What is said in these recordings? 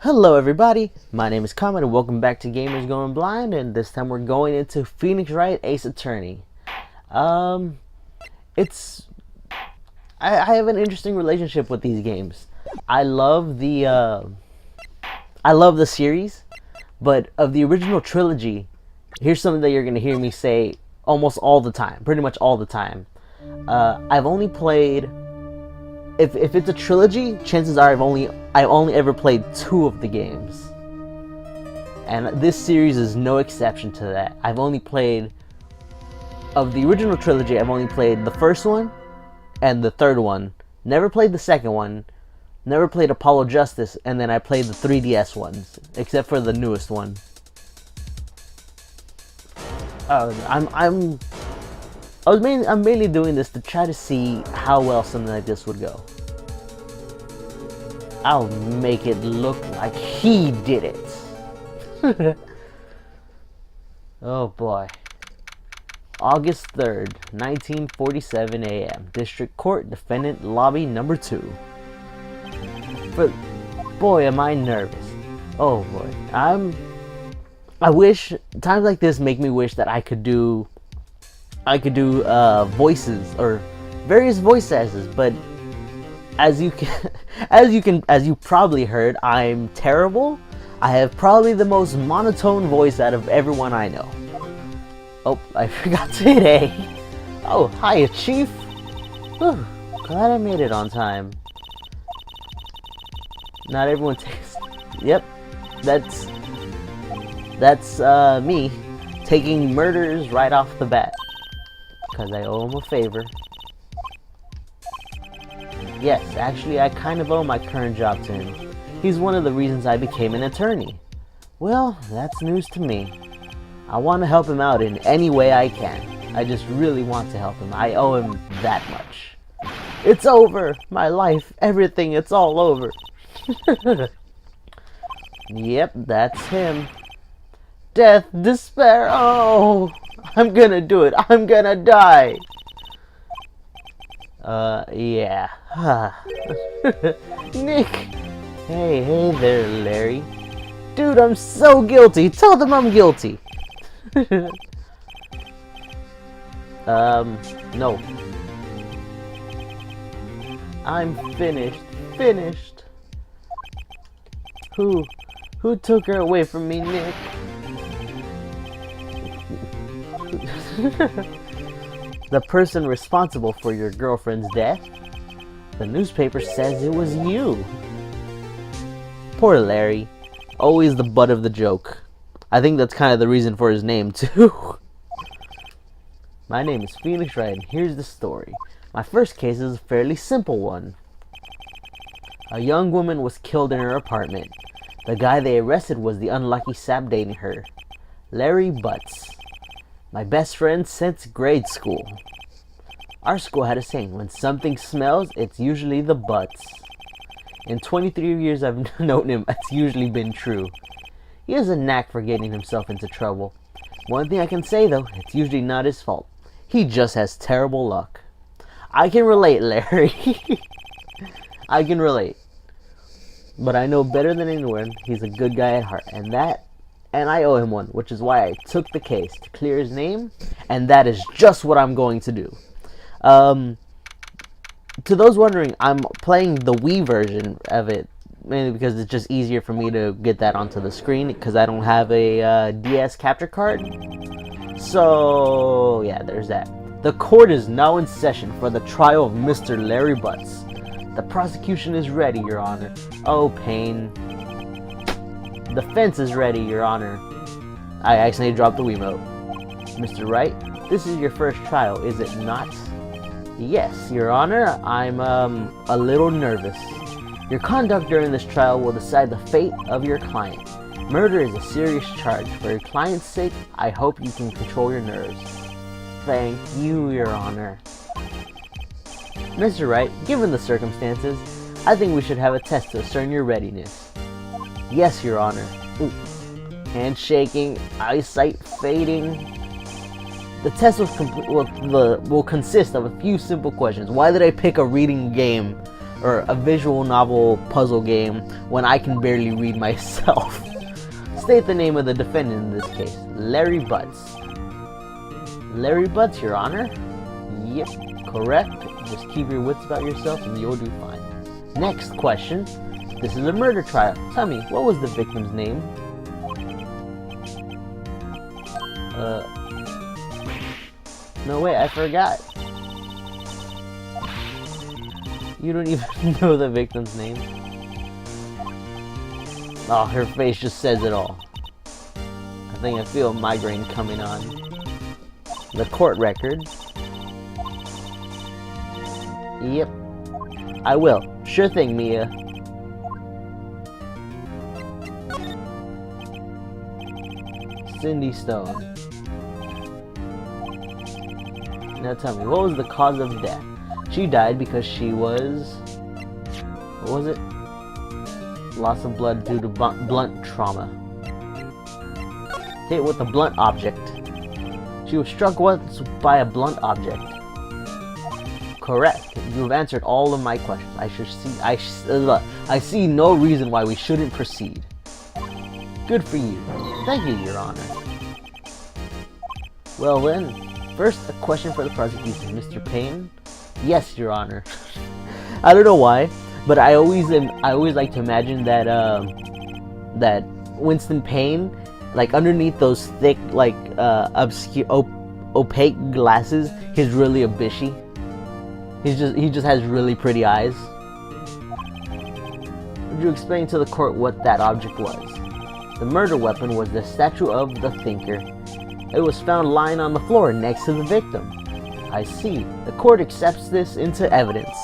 Hello everybody, my name is Comet and welcome back to Gamers Going Blind, and this time we're going into Phoenix Wright Ace Attorney. I have an interesting relationship with these games. I love the series, but of the original trilogy, here's something that you're gonna hear me say almost all the time, pretty much all the time. I've only played, if it's a trilogy, chances are I've only ever played 2 of the games, and this series is no exception to that. I've only played, of the original trilogy, I've only played the first one and the third one. Never played the second one. Never played Apollo Justice, and then I played the 3DS ones, except for the newest one. I'm mainly doing this to try to see how well something like this would go. I'll make it look like he did it. Oh boy. August 3rd, 1947 a.m. District Court, Defendant Lobby number 2. But boy, am I nervous. Oh boy. I wish, times like this make me wish that I could do voices or various voice actors, but as you probably heard, I'm terrible. I have probably the most monotone voice out of everyone I know. Oh, I forgot to hit A. Oh, hiya, Chief. Whew, glad I made it on time. Not everyone takes. Yep, that's me taking murders right off the bat. Because I owe him a favor. Yes, actually I kind of owe my current job to him. He's one of the reasons I became an attorney. Well, that's news to me. I want to help him out in any way I can. I just really want to help him. I owe him that much. It's over! My life, everything, it's all over. Yep, that's him. Death, despair, oh! I'm gonna do it. I'm gonna die. Yeah. Nick! Hey there, Larry. Dude, I'm so guilty. Tell them I'm guilty. No. I'm finished. Who took her away from me, Nick? The person responsible for your girlfriend's death? The newspaper says it was you. Poor Larry. Always the butt of the joke. I think that's kind of the reason for his name, too. My name is Phoenix Wright, and here's the story. My first case is a fairly simple one. A young woman was killed in her apartment. The guy they arrested was the unlucky sap dating her, Larry Butts. My best friend since grade school. Our school had a saying, when something smells, it's usually the butts. In 23 years I've known him, it's usually been true. He has a knack for getting himself into trouble. One thing I can say though, it's usually not his fault. He just has terrible luck. I can relate, Larry. I can relate. But I know better than anyone, he's a good guy at heart, and I owe him one, which is why I took the case to clear his name, and that is just what I'm going to do. To those wondering, I'm playing the Wii version of it, mainly because it's just easier for me to get that onto the screen, because I don't have a DS capture card. So, yeah, there's that. The court is now in session for the trial of Mr. Larry Butts. The prosecution is ready, Your Honor. Oh, Payne. The fence is ready, Your Honor. I accidentally dropped the Wiimote. Mr. Wright, this is your first trial, is it not? Yes, Your Honor. I'm a little nervous. Your conduct during this trial will decide the fate of your client. Murder is a serious charge. For your client's sake, I hope you can control your nerves. Thank you, Your Honor. Mr. Wright, given the circumstances, I think we should have a test to discern your readiness. Yes, Your Honor. Ooh. Hand shaking, eyesight fading. The test will consist of a few simple questions. Why did I pick a reading game or a visual novel puzzle game when I can barely read myself? State the name of the defendant in this case. Larry Butts. Larry Butts, Your Honor? Yep, correct. Just keep your wits about yourself and you'll do fine. Next question. This is a murder trial. Tell me, what was the victim's name? No, wait, I forgot. You don't even know the victim's name? Oh, her face just says it all. I think I feel a migraine coming on. The court record. Yep. I will. Sure thing, Mia. Cindy Stone. Now tell me, what was the cause of death? She died because she was... what was it? Loss of blood due to blunt trauma. Hit with a blunt object. She was struck once by a blunt object. Correct. You have answered all of my questions. I see no reason why we shouldn't proceed. Good for you. Thank you, Your Honor. Well then, first a question for the prosecution, Mr. Payne. Yes, Your Honor. I don't know why, but I always like to imagine that that Winston Payne, like underneath those thick, like obscure, opaque glasses, he's really a Bishie. He just has really pretty eyes. Would you explain to the court what that object was? The murder weapon was the statue of the Thinker. It was found lying on the floor next to the victim. I see. The court accepts this into evidence.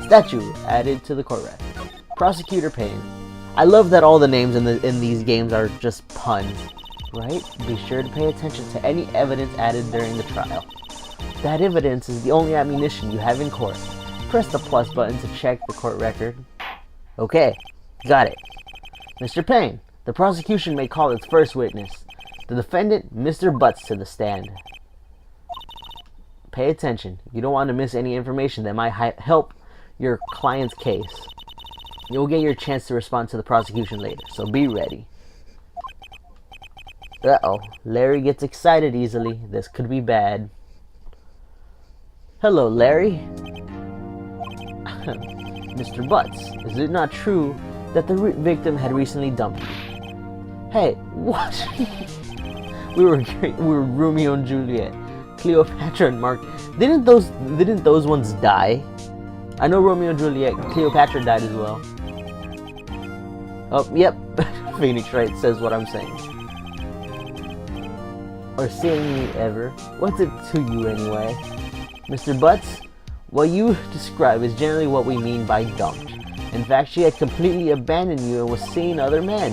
Statue added to the court record. Prosecutor Payne. I love that all the names in these games are just puns. Right? Be sure to pay attention to any evidence added during the trial. That evidence is the only ammunition you have in court. Press the plus button to check the court record. Okay, got it. Mr. Payne, the prosecution may call its first witness, the defendant, Mr. Butts, to the stand. Pay attention. You don't want to miss any information that might help your client's case. You'll get your chance to respond to the prosecution later, so be ready. Uh-oh, Larry gets excited easily. This could be bad. Hello, Larry. Mr. Butts, is it not true that the victim had recently dumped you? Hey, what? we were Romeo and Juliet, Cleopatra and Mark. Didn't those ones die? I know Romeo and Juliet, Cleopatra died as well. Oh, yep. Phoenix Wright says what I'm saying. Or saying me ever. What's it to you anyway? Mr. Butts, what you describe is generally what we mean by dumped. In fact, she had completely abandoned you and was seeing other men.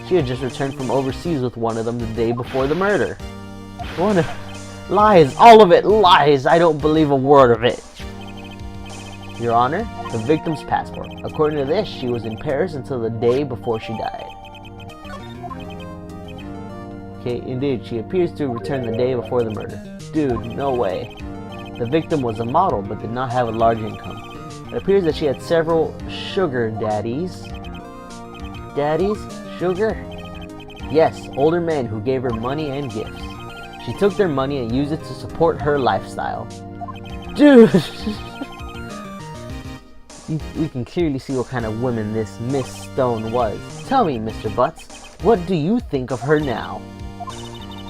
She had just returned from overseas with one of them the day before the murder. Lies, all of it, lies. I don't believe a word of it. Your Honor, the victim's passport. According to this, she was in Paris until the day before she died. Okay, indeed, she appears to have returned the day before the murder. Dude, no way. The victim was a model, but did not have a large income. It appears that she had several sugar daddies. Daddies? Sugar? Yes, older men who gave her money and gifts. She took their money and used it to support her lifestyle. Dude! We can clearly see what kind of woman this Miss Stone was. Tell me, Mr. Butts, what do you think of her now?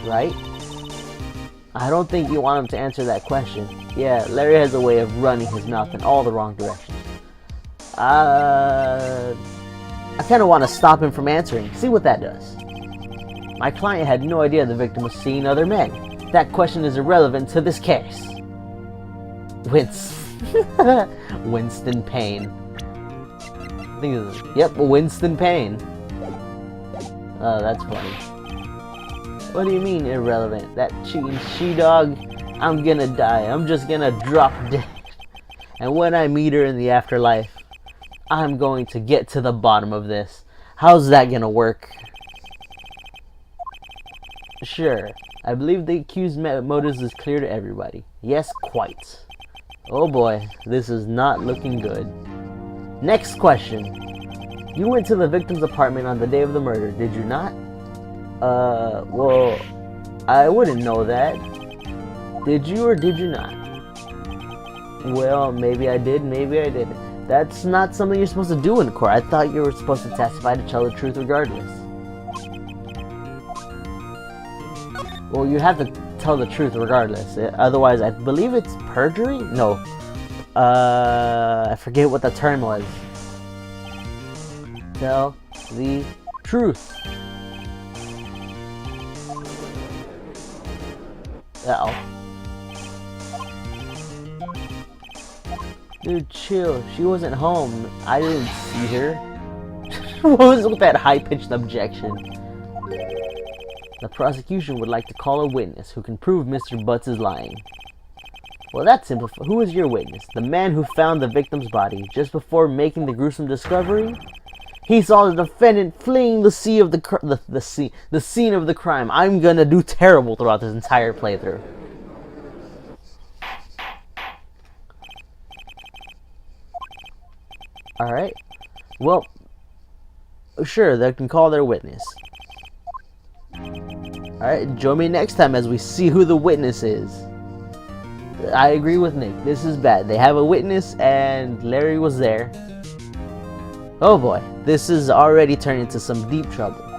Right? I don't think you want him to answer that question. Yeah, Larry has a way of running his mouth in all the wrong directions. I kind of want to stop him from answering. See what that does. My client had no idea the victim was seeing other men. That question is irrelevant to this case. Winston Payne. I think this is, yep, Winston Payne. Oh, that's funny. What do you mean irrelevant? That cheating she-dog? I'm gonna die. I'm just gonna drop dead. And when I meet her in the afterlife, I'm going to get to the bottom of this. How's that gonna work? Sure. I believe the accused motives is clear to everybody. Yes, quite. Oh boy, this is not looking good. Next question. You went to the victim's apartment on the day of the murder, did you not? Well, I wouldn't know that. Did you or did you not? Well, maybe I did, maybe I didn't. That's not something you're supposed to do in court. I thought you were supposed to testify to tell the truth regardless. Well, you have to tell the truth regardless. Otherwise, I believe it's perjury? No. I forget what the term was. Tell the truth. Uh-oh. Dude, chill. She wasn't home. I didn't see her. What was with that high-pitched objection? The prosecution would like to call a witness who can prove Mr. Butts is lying. Well, that's simple. Who is your witness? The man who found the victim's body just before making the gruesome discovery? He saw the defendant fleeing the scene of the scene of the crime. I'm gonna do terrible throughout this entire playthrough. Alright. Well, sure, they can call their witness. Alright, join me next time as we see who the witness is. I agree with Nick. This is bad. They have a witness and Larry was there. Oh boy, this is already turned into some deep trouble.